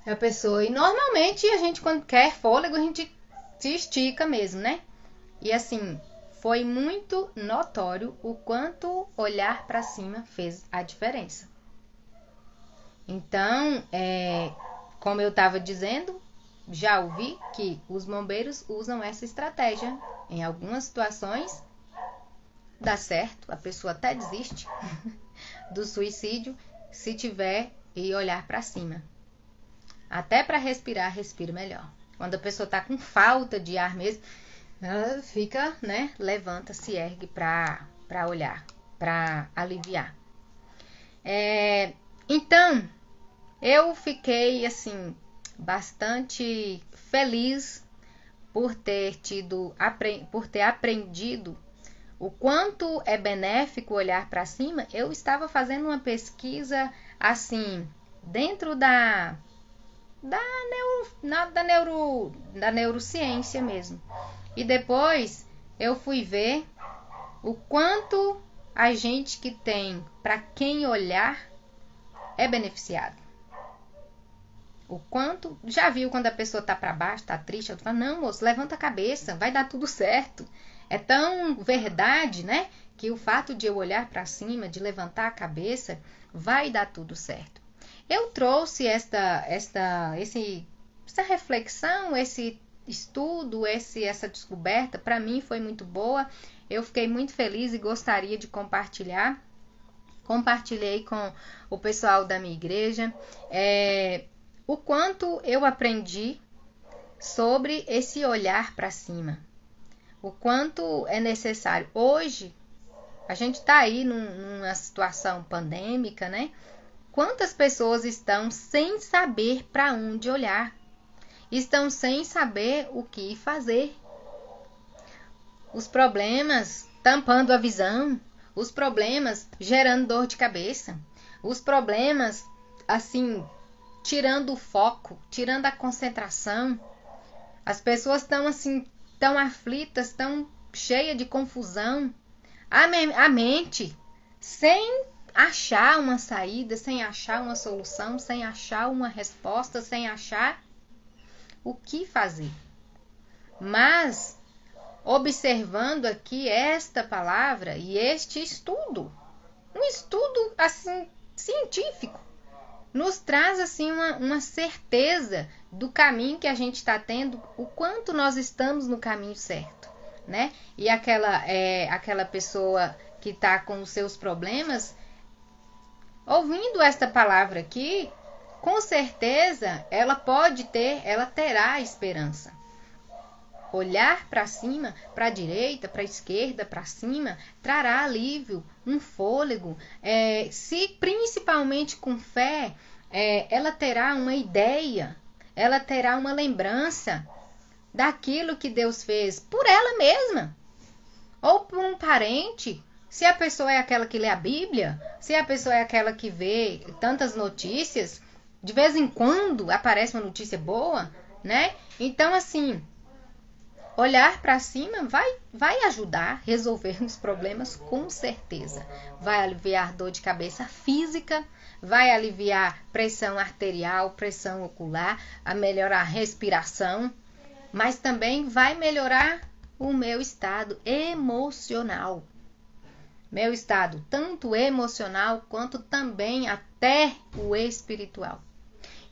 da pessoa. E normalmente a gente, quando quer fôlego, a gente se estica mesmo, né? E assim, foi muito notório o quanto olhar para cima fez a diferença. Então, como eu estava dizendo, já ouvi que os bombeiros usam essa estratégia. Em algumas situações, dá certo, a pessoa até desiste do suicídio se tiver e olhar para cima. Até para respirar, respira melhor. Quando a pessoa está com falta de ar mesmo, ela fica, né? Levanta, se ergue para olhar, para aliviar. Então, eu fiquei assim bastante feliz por ter aprendido o quanto é benéfico olhar para cima. Eu estava fazendo uma pesquisa assim dentro da neurociência mesmo. E depois eu fui ver o quanto a gente que tem para quem olhar é beneficiado. O quanto, já viu quando a pessoa tá para baixo, tá triste, ela fala, não, moço, levanta a cabeça, vai dar tudo certo. É tão verdade, né, que o fato de eu olhar para cima, de levantar a cabeça, vai dar tudo certo. Eu trouxe essa reflexão, esse estudo, essa descoberta, para mim foi muito boa. Eu fiquei muito feliz e gostaria de compartilhar. Compartilhei com o pessoal da minha igreja o quanto eu aprendi sobre esse olhar para cima. O quanto é necessário. Hoje, a gente está aí numa situação pandêmica, né? Quantas pessoas estão sem saber para onde olhar? Estão sem saber o que fazer. Os problemas tampando a visão, os problemas gerando dor de cabeça, os problemas, assim, tirando o foco, tirando a concentração. As pessoas estão assim, tão aflitas, tão cheias de confusão. A mente, sem achar uma saída, sem achar uma solução, sem achar uma resposta, sem achar o que fazer. Mas, observando aqui esta palavra e este estudo, um estudo assim científico, nos traz assim uma certeza do caminho que a gente está tendo, o quanto nós estamos no caminho certo, né? E aquela pessoa que está com os seus problemas, ouvindo esta palavra aqui, com certeza ela terá esperança. Olhar para cima, para a direita, para a esquerda, para cima, trará alívio, um fôlego. Se principalmente com fé, ela terá uma ideia, ela terá uma lembrança daquilo que Deus fez por ela mesma, ou por um parente. Se a pessoa é aquela que lê a Bíblia, se a pessoa é aquela que vê tantas notícias, de vez em quando aparece uma notícia boa, né? Então, assim, olhar para cima vai ajudar a resolver os problemas com certeza. Vai aliviar dor de cabeça física, vai aliviar pressão arterial, pressão ocular, a melhorar a respiração, mas também vai melhorar o meu estado emocional. meu estado tanto emocional quanto também até o espiritual.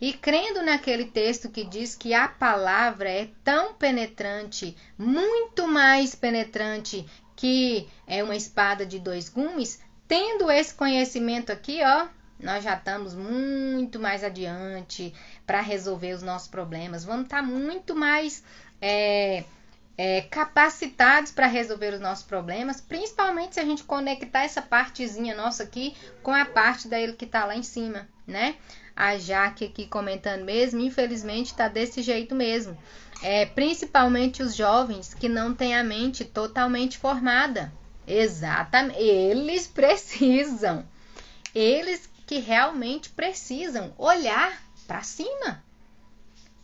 E crendo naquele texto que diz que a palavra é tão penetrante, muito mais penetrante que é uma espada de dois gumes, tendo esse conhecimento aqui, ó, nós já estamos muito mais adiante para resolver os nossos problemas. Vamos estar muito mais capacitados para resolver os nossos problemas, principalmente se a gente conectar essa partezinha nossa aqui com a parte dele que está lá em cima, né? A Jaque aqui comentando mesmo, infelizmente está desse jeito mesmo. Principalmente os jovens que não têm a mente totalmente formada. Exatamente, eles que realmente precisam olhar para cima.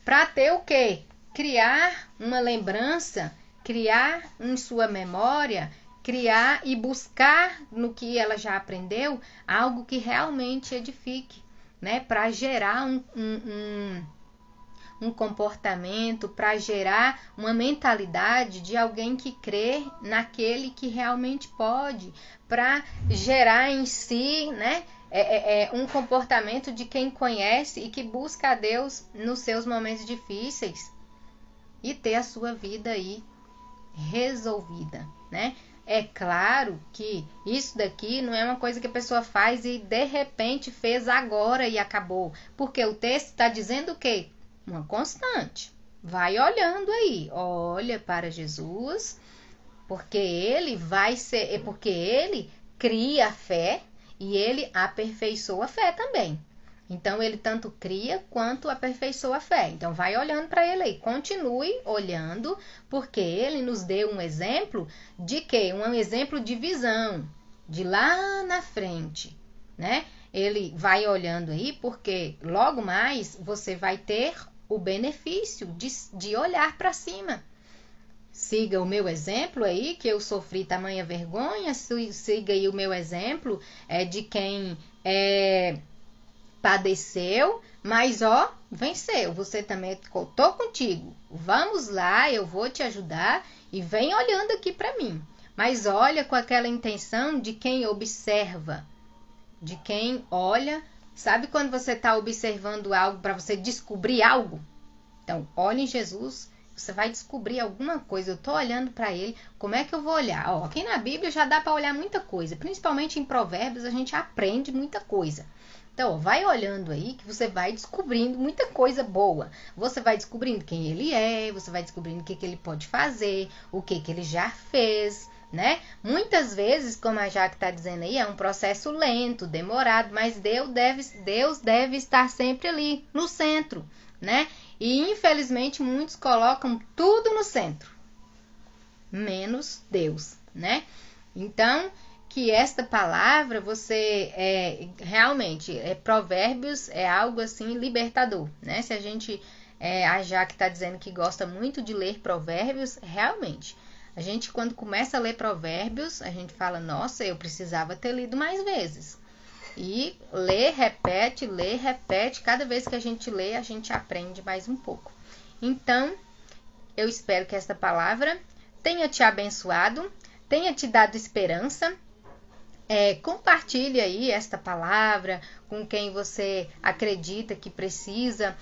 Para ter o quê? Criar uma lembrança, criar em sua memória, criar e buscar no que ela já aprendeu algo que realmente edifique, né? Para gerar um comportamento, para gerar uma mentalidade de alguém que crê naquele que realmente pode, para gerar em si, né? Um comportamento de quem conhece e que busca a Deus nos seus momentos difíceis e ter a sua vida aí resolvida, né? É claro que isso daqui não é uma coisa que a pessoa faz e de repente fez agora e acabou, porque o texto está dizendo o quê? Uma constante. Vai olhando aí, olha para Jesus, porque ele cria a fé e ele aperfeiçoa a fé também. Então, ele tanto cria quanto aperfeiçoa a fé. Então, vai olhando para ele aí. Continue olhando, porque ele nos deu um exemplo de quê? Um exemplo de visão, de lá na frente, né? Ele vai olhando aí, porque logo mais você vai ter o benefício de olhar para cima. Siga o meu exemplo aí, que eu sofri tamanha vergonha. Siga aí o meu exemplo de quem padeceu, mas ó, venceu. Você também, tô contigo. Vamos lá, eu vou te ajudar e vem olhando aqui para mim. Mas olha com aquela intenção de quem observa, de quem olha. Sabe quando você está observando algo para você descobrir algo? Então, olha em Jesus, você vai descobrir alguma coisa. Eu estou olhando para ele, como é que eu vou olhar? Ó, aqui na Bíblia já dá para olhar muita coisa, principalmente em Provérbios a gente aprende muita coisa. Então, vai olhando aí que você vai descobrindo muita coisa boa. Você vai descobrindo quem ele é, você vai descobrindo o que ele pode fazer, o que ele já fez, né? Muitas vezes, como a Jaque está dizendo aí, é um processo lento, demorado, mas Deus deve estar sempre ali, no centro, né? E, infelizmente, muitos colocam tudo no centro, menos Deus, né? Então, que esta palavra, você realmente, Provérbios é algo assim libertador, né? Se a gente, a Jaque está dizendo que gosta muito de ler Provérbios, realmente, a gente quando começa a ler Provérbios, a gente fala, nossa, eu precisava ter lido mais vezes. E lê, repete, cada vez que a gente lê, a gente aprende mais um pouco. Então, eu espero que esta palavra tenha te abençoado, tenha te dado esperança. Compartilhe aí esta palavra com quem você acredita que precisa.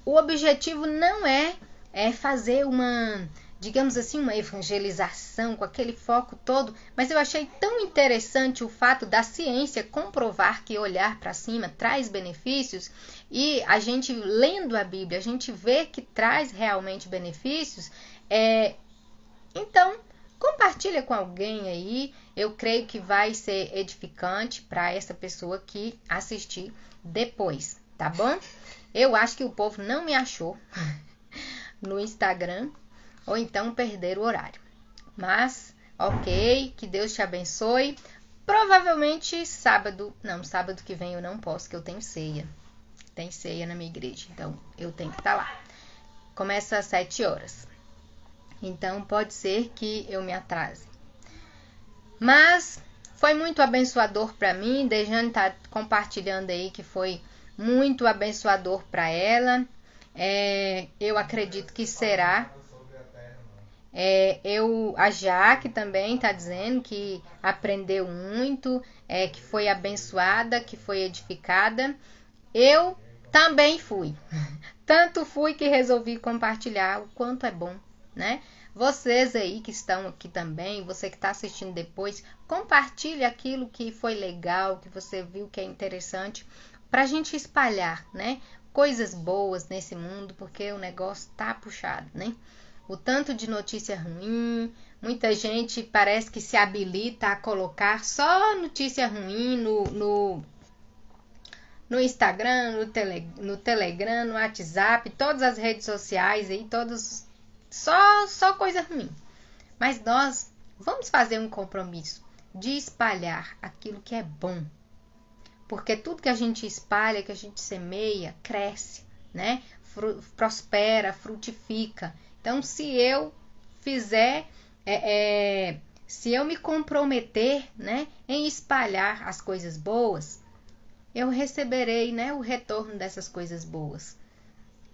O objetivo não é fazer uma, digamos assim, uma evangelização com aquele foco todo, mas eu achei tão interessante o fato da ciência comprovar que olhar para cima traz benefícios, e a gente lendo a Bíblia, a gente vê que traz realmente benefícios. Então, compartilha com alguém aí, eu creio que vai ser edificante para essa pessoa que assistir depois, tá bom? Eu acho que o povo não me achou no Instagram, ou então perder o horário. Mas, ok, que Deus te abençoe. Provavelmente sábado que vem eu não posso, que eu tenho ceia. Tem ceia na minha igreja, então eu tenho que estar lá. Começa às 7 horas. Então, pode ser que eu me atrase. Mas, foi muito abençoador para mim. Dejane está compartilhando aí que foi muito abençoador para ela. Eu acredito que será. A Jaque também está dizendo que aprendeu muito, que foi abençoada, que foi edificada. Eu também fui. Tanto fui que resolvi compartilhar o quanto é bom, né? Vocês aí que estão aqui também, você que está assistindo depois, compartilhe aquilo que foi legal, que você viu que é interessante, para a gente espalhar, né? Coisas boas nesse mundo, porque o negócio tá puxado, né? O tanto de notícia ruim, muita gente parece que se habilita a colocar só notícia ruim no Instagram, no Telegram, no WhatsApp, todas as redes sociais aí, todos só coisa ruim. Mas nós vamos fazer um compromisso de espalhar aquilo que é bom. Porque tudo que a gente espalha, que a gente semeia, cresce, né? Prospera, frutifica. Então, se eu fizer, se eu me comprometer, né, em espalhar as coisas boas, eu receberei, né, o retorno dessas coisas boas.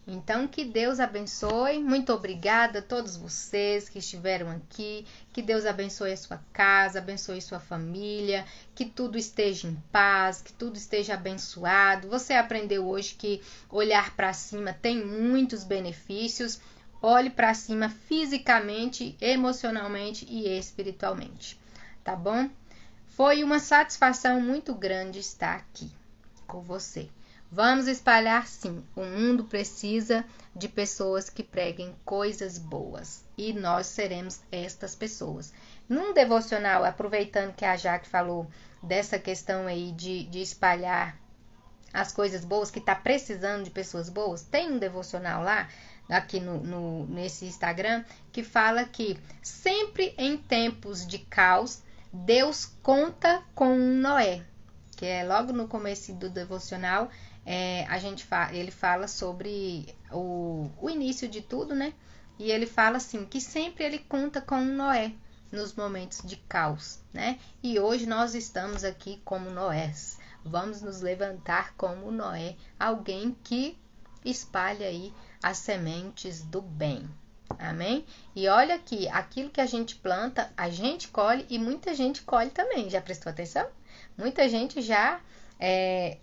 Então, que Deus abençoe. Muito obrigada a todos vocês que estiveram aqui. Que Deus abençoe a sua casa, abençoe sua família. Que tudo esteja em paz, que tudo esteja abençoado. Você aprendeu hoje que olhar para cima tem muitos benefícios. Olhe para cima fisicamente, emocionalmente e espiritualmente. Tá bom? Foi uma satisfação muito grande estar aqui com você. Vamos espalhar sim. O mundo precisa de pessoas que preguem coisas boas. E nós seremos estas pessoas. Num devocional, aproveitando que a Jaque falou dessa questão aí de espalhar as coisas boas, que está precisando de pessoas boas, tem um devocional lá, aqui nesse Instagram, que fala que sempre em tempos de caos, Deus conta com Noé. Que é logo no começo do devocional, ele fala sobre o início de tudo, né? E ele fala assim, que sempre ele conta com Noé nos momentos de caos, né? E hoje nós estamos aqui como Noés. Vamos nos levantar como Noé, alguém que espalha aí as sementes do bem. Amém? E olha aqui, aquilo que a gente planta, a gente colhe e muita gente colhe também. Já prestou atenção? Muita gente já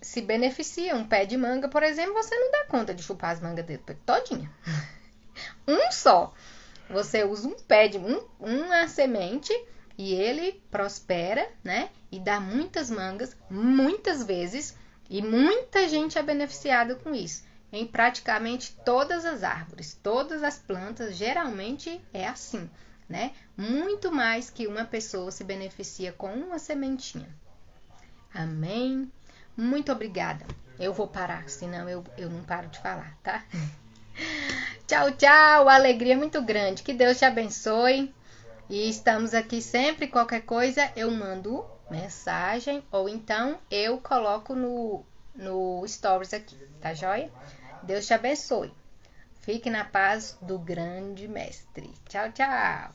se beneficia. Um pé de manga, por exemplo, você não dá conta de chupar as mangas dele todinha. Um só. Você usa um pé de uma semente e ele prospera, né? E dá muitas mangas, muitas vezes, e muita gente é beneficiada com isso. Em praticamente todas as árvores, todas as plantas, geralmente é assim, né? Muito mais que uma pessoa se beneficia com uma sementinha. Amém? Muito obrigada. Eu vou parar, senão eu não paro de falar, tá? Tchau, tchau. Alegria muito grande. Que Deus te abençoe. E estamos aqui sempre. Qualquer coisa eu mando mensagem ou então eu coloco no stories aqui, tá joia? Deus te abençoe. Fique na paz do grande mestre. Tchau, tchau.